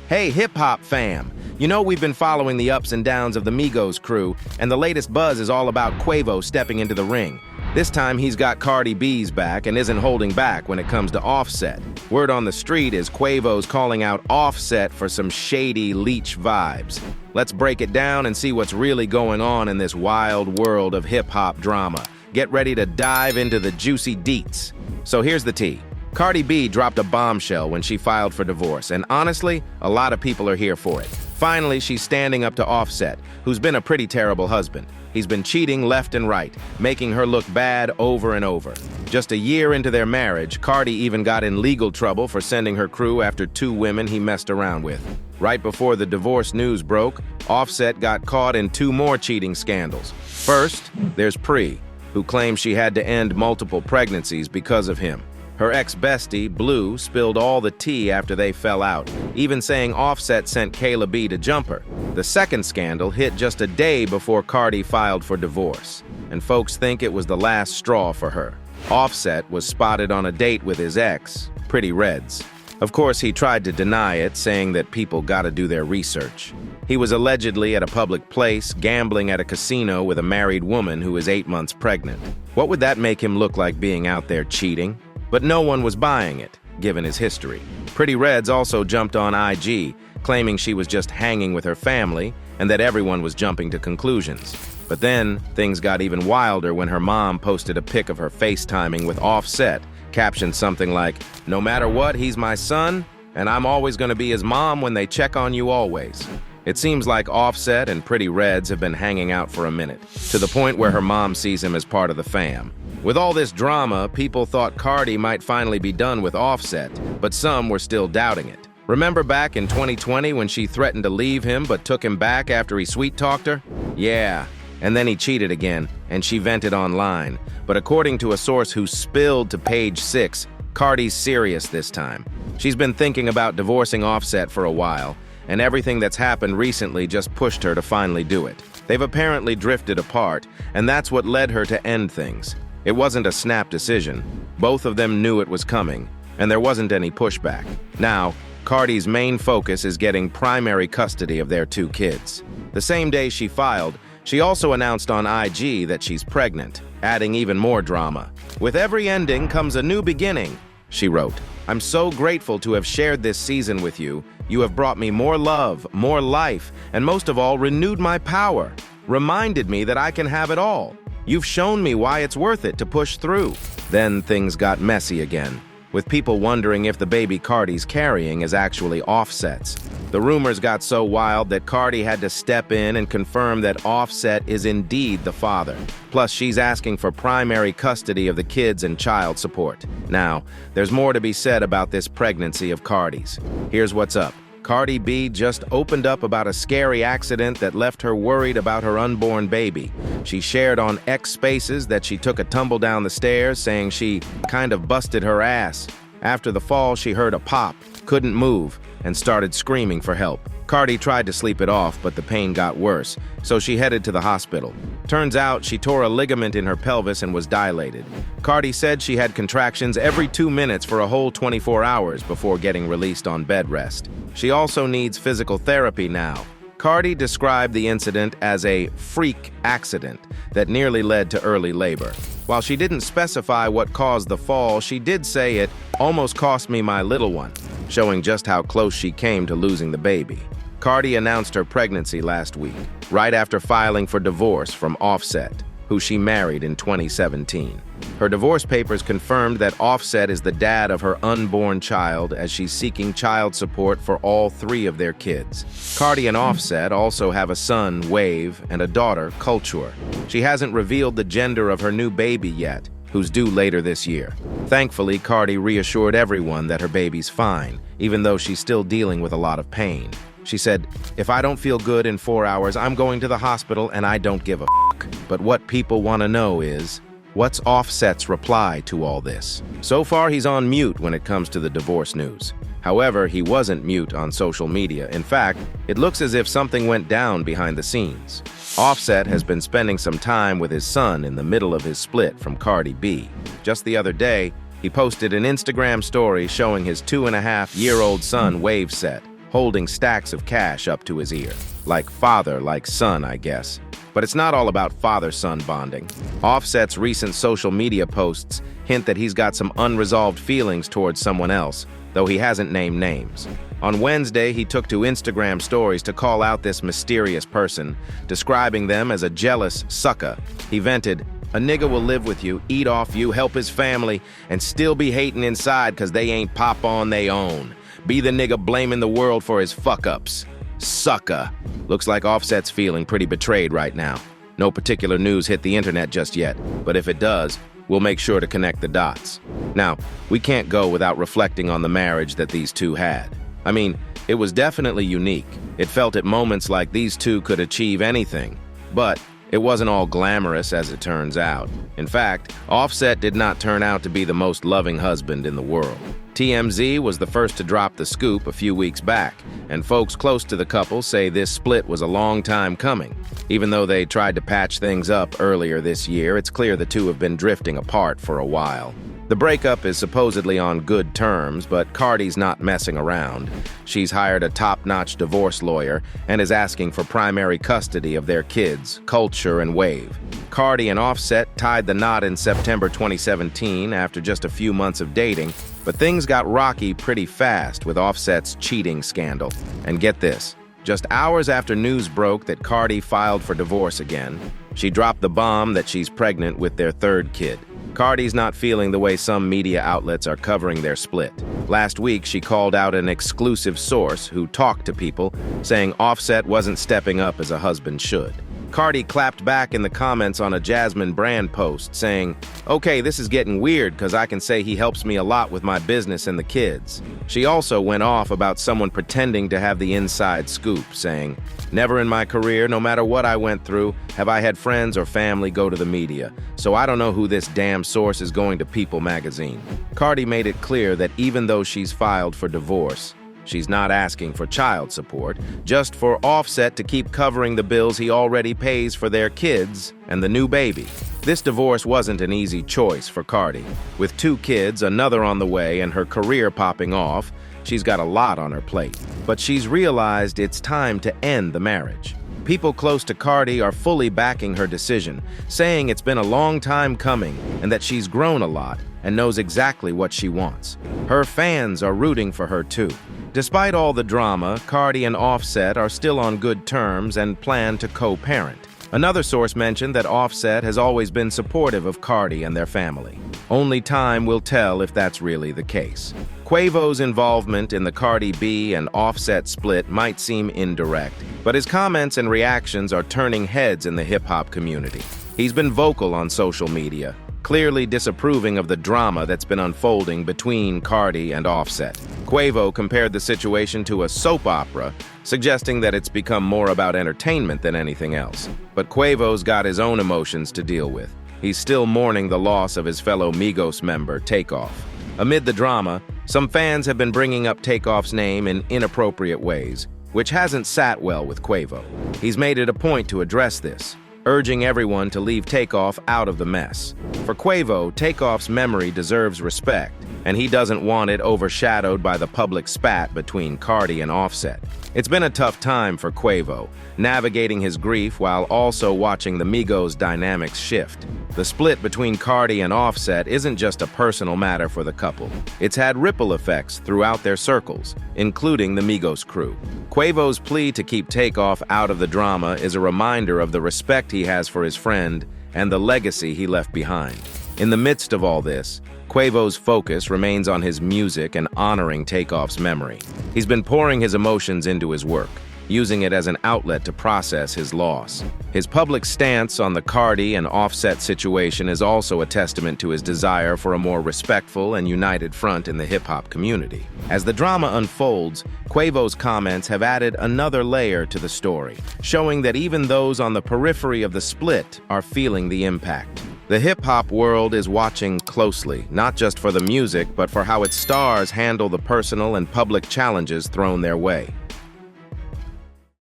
Hey, hip-hop fam! You know we've been following the ups and downs of the Migos crew, and the latest buzz is all about Quavo stepping into the ring. This time he's got Cardi B's back and isn't holding back when it comes to Offset. Word on the street is Quavo's calling out Offset for some shady Leech vibes. Let's break it down and see what's really going on in this wild world of hip-hop drama. Get ready to dive into the juicy deets. So here's the tea. Cardi B dropped a bombshell when she filed for divorce, and honestly, a lot of people are here for it. Finally, she's standing up to Offset, who's been a pretty terrible husband. He's been cheating left and right, making her look bad over and over. Just a year into their marriage, Cardi even got in legal trouble for sending her crew after 2 women he messed around with. Right before the divorce news broke, Offset got caught in 2 more cheating scandals. First, there's Pri, who claims she had to end multiple pregnancies because of him. Her ex-bestie, Blue, spilled all the tea after they fell out, even saying Offset sent Kayla B to jump her. The second scandal hit just a day before Cardi filed for divorce, and folks think it was the last straw for her. Offset was spotted on a date with his ex, Pretty Reds. Of course, he tried to deny it, saying that people gotta do their research. He was allegedly at a public place, gambling at a casino with a married woman who is 8 months pregnant. What would that make him look like being out there cheating? But no one was buying it, given his history. Pretty Reds also jumped on IG, claiming she was just hanging with her family and that everyone was jumping to conclusions. But then, things got even wilder when her mom posted a pic of her FaceTiming with Offset, captioned something like, "No matter what, he's my son, and I'm always gonna be his mom when they check on you always." It seems like Offset and Pretty Reds have been hanging out for a minute, to the point where her mom sees him as part of the fam. With all this drama, people thought Cardi might finally be done with Offset, but some were still doubting it. Remember back in 2020 when she threatened to leave him but took him back after he sweet-talked her? Yeah, and then he cheated again, and she vented online. But according to a source who spilled to Page 6, Cardi's serious this time. She's been thinking about divorcing Offset for a while, and everything that's happened recently just pushed her to finally do it. They've apparently drifted apart, and that's what led her to end things. It wasn't a snap decision. Both of them knew it was coming, and there wasn't any pushback. Now, Cardi's main focus is getting primary custody of their 2 kids. The same day she filed, she also announced on IG that she's pregnant, adding even more drama. "With every ending comes a new beginning," she wrote. "I'm so grateful to have shared this season with you. You have brought me more love, more life, and most of all, renewed my power, reminded me that I can have it all. You've shown me why it's worth it to push through." Then things got messy again, with people wondering if the baby Cardi's carrying is actually Offset's. The rumors got so wild that Cardi had to step in and confirm that Offset is indeed the father. Plus, she's asking for primary custody of the kids and child support. Now, there's more to be said about this pregnancy of Cardi's. Here's what's up. Cardi B just opened up about a scary accident that left her worried about her unborn baby. She shared on X Spaces that she took a tumble down the stairs, saying she kind of busted her ass. After the fall, she heard a pop, couldn't move, and started screaming for help. Cardi tried to sleep it off, but the pain got worse, so she headed to the hospital. Turns out she tore a ligament in her pelvis and was dilated. Cardi said she had contractions every 2 minutes for a whole 24 hours before getting released on bed rest. She also needs physical therapy now. Cardi described the incident as a freak accident that nearly led to early labor. While she didn't specify what caused the fall, she did say it almost cost me my little one, showing just how close she came to losing the baby. Cardi announced her pregnancy last week, right after filing for divorce from Offset, who she married in 2017. Her divorce papers confirmed that Offset is the dad of her unborn child, as she's seeking child support for all 3 of their kids. Cardi and Offset also have a son, Wave, and a daughter, Culture. She hasn't revealed the gender of her new baby yet, who's due later this year. Thankfully, Cardi reassured everyone that her baby's fine, even though she's still dealing with a lot of pain. She said, "If I don't feel good in 4 hours, I'm going to the hospital and I don't give a fuck." But what people want to know is, what's Offset's reply to all this? So far, he's on mute when it comes to the divorce news. However, he wasn't mute on social media. In fact, it looks as if something went down behind the scenes. Offset has been spending some time with his son in the middle of his split from Cardi B. Just the other day, he posted an Instagram story showing his 2.5-year-old son Wave set. holding stacks of cash up to his ear. Like father, like son, I guess. But it's not all about father-son bonding. Offset's recent social media posts hint that he's got some unresolved feelings towards someone else, though he hasn't named names. On Wednesday, he took to Instagram stories to call out this mysterious person, describing them as a jealous sucker. He vented, "A nigga will live with you, eat off you, help his family, and still be hating inside cause they ain't pop on they own. Be the nigga blaming the world for his fuck-ups. Sucker." Looks like Offset's feeling pretty betrayed right now. No particular news hit the internet just yet, but if it does, we'll make sure to connect the dots. Now, we can't go without reflecting on the marriage that these two had. I mean, it was definitely unique. It felt at moments like these two could achieve anything, but it wasn't all glamorous as it turns out. In fact, Offset did not turn out to be the most loving husband in the world. TMZ was the first to drop the scoop a few weeks back, and folks close to the couple say this split was a long time coming. Even though they tried to patch things up earlier this year, it's clear the two have been drifting apart for a while. The breakup is supposedly on good terms, but Cardi's not messing around. She's hired a top-notch divorce lawyer and is asking for primary custody of their kids, Culture and Wave. Cardi and Offset tied the knot in September 2017 after just a few months of dating, but things got rocky pretty fast with Offset's cheating scandal. And get this, just hours after news broke that Cardi filed for divorce again, she dropped the bomb that she's pregnant with their third kid. Cardi's not feeling the way some media outlets are covering their split. Last week, she called out an exclusive source who talked to people, saying Offset wasn't stepping up as a husband should. Cardi clapped back in the comments on a Jasmine Brand post, saying, "Okay, this is getting weird because I can say he helps me a lot with my business and the kids." She also went off about someone pretending to have the inside scoop, saying, "Never in my career, no matter what I went through, have I had friends or family go to the media, so I don't know who this damn source is going to People magazine." Cardi made it clear that even though she's filed for divorce, she's not asking for child support, just for Offset to keep covering the bills he already pays for their kids and the new baby. This divorce wasn't an easy choice for Cardi. With 2 kids, another on the way, and her career popping off, she's got a lot on her plate. But she's realized it's time to end the marriage. People close to Cardi are fully backing her decision, saying it's been a long time coming and that she's grown a lot and knows exactly what she wants. Her fans are rooting for her too. Despite all the drama, Cardi and Offset are still on good terms and plan to co-parent. Another source mentioned that Offset has always been supportive of Cardi and their family. Only time will tell if that's really the case. Quavo's involvement in the Cardi B and Offset split might seem indirect, but his comments and reactions are turning heads in the hip-hop community. He's been vocal on social media, clearly disapproving of the drama that's been unfolding between Cardi and Offset. Quavo compared the situation to a soap opera, suggesting that it's become more about entertainment than anything else. But Quavo's got his own emotions to deal with. He's still mourning the loss of his fellow Migos member, Takeoff. Amid the drama, some fans have been bringing up Takeoff's name in inappropriate ways, which hasn't sat well with Quavo. He's made it a point to address this, urging everyone to leave Takeoff out of the mess. For Quavo, Takeoff's memory deserves respect, and he doesn't want it overshadowed by the public spat between Cardi and Offset. It's been a tough time for Quavo, navigating his grief while also watching the Migos dynamics shift. The split between Cardi and Offset isn't just a personal matter for the couple. It's had ripple effects throughout their circles, including the Migos crew. Quavo's plea to keep Takeoff out of the drama is a reminder of the respect he has for his friend and the legacy he left behind. In the midst of all this, Quavo's focus remains on his music and honoring Takeoff's memory. He's been pouring his emotions into his work, using it as an outlet to process his loss. His public stance on the Cardi and Offset situation is also a testament to his desire for a more respectful and united front in the hip-hop community. As the drama unfolds, Quavo's comments have added another layer to the story, showing that even those on the periphery of the split are feeling the impact. The hip-hop world is watching closely, not just for the music, but for how its stars handle the personal and public challenges thrown their way.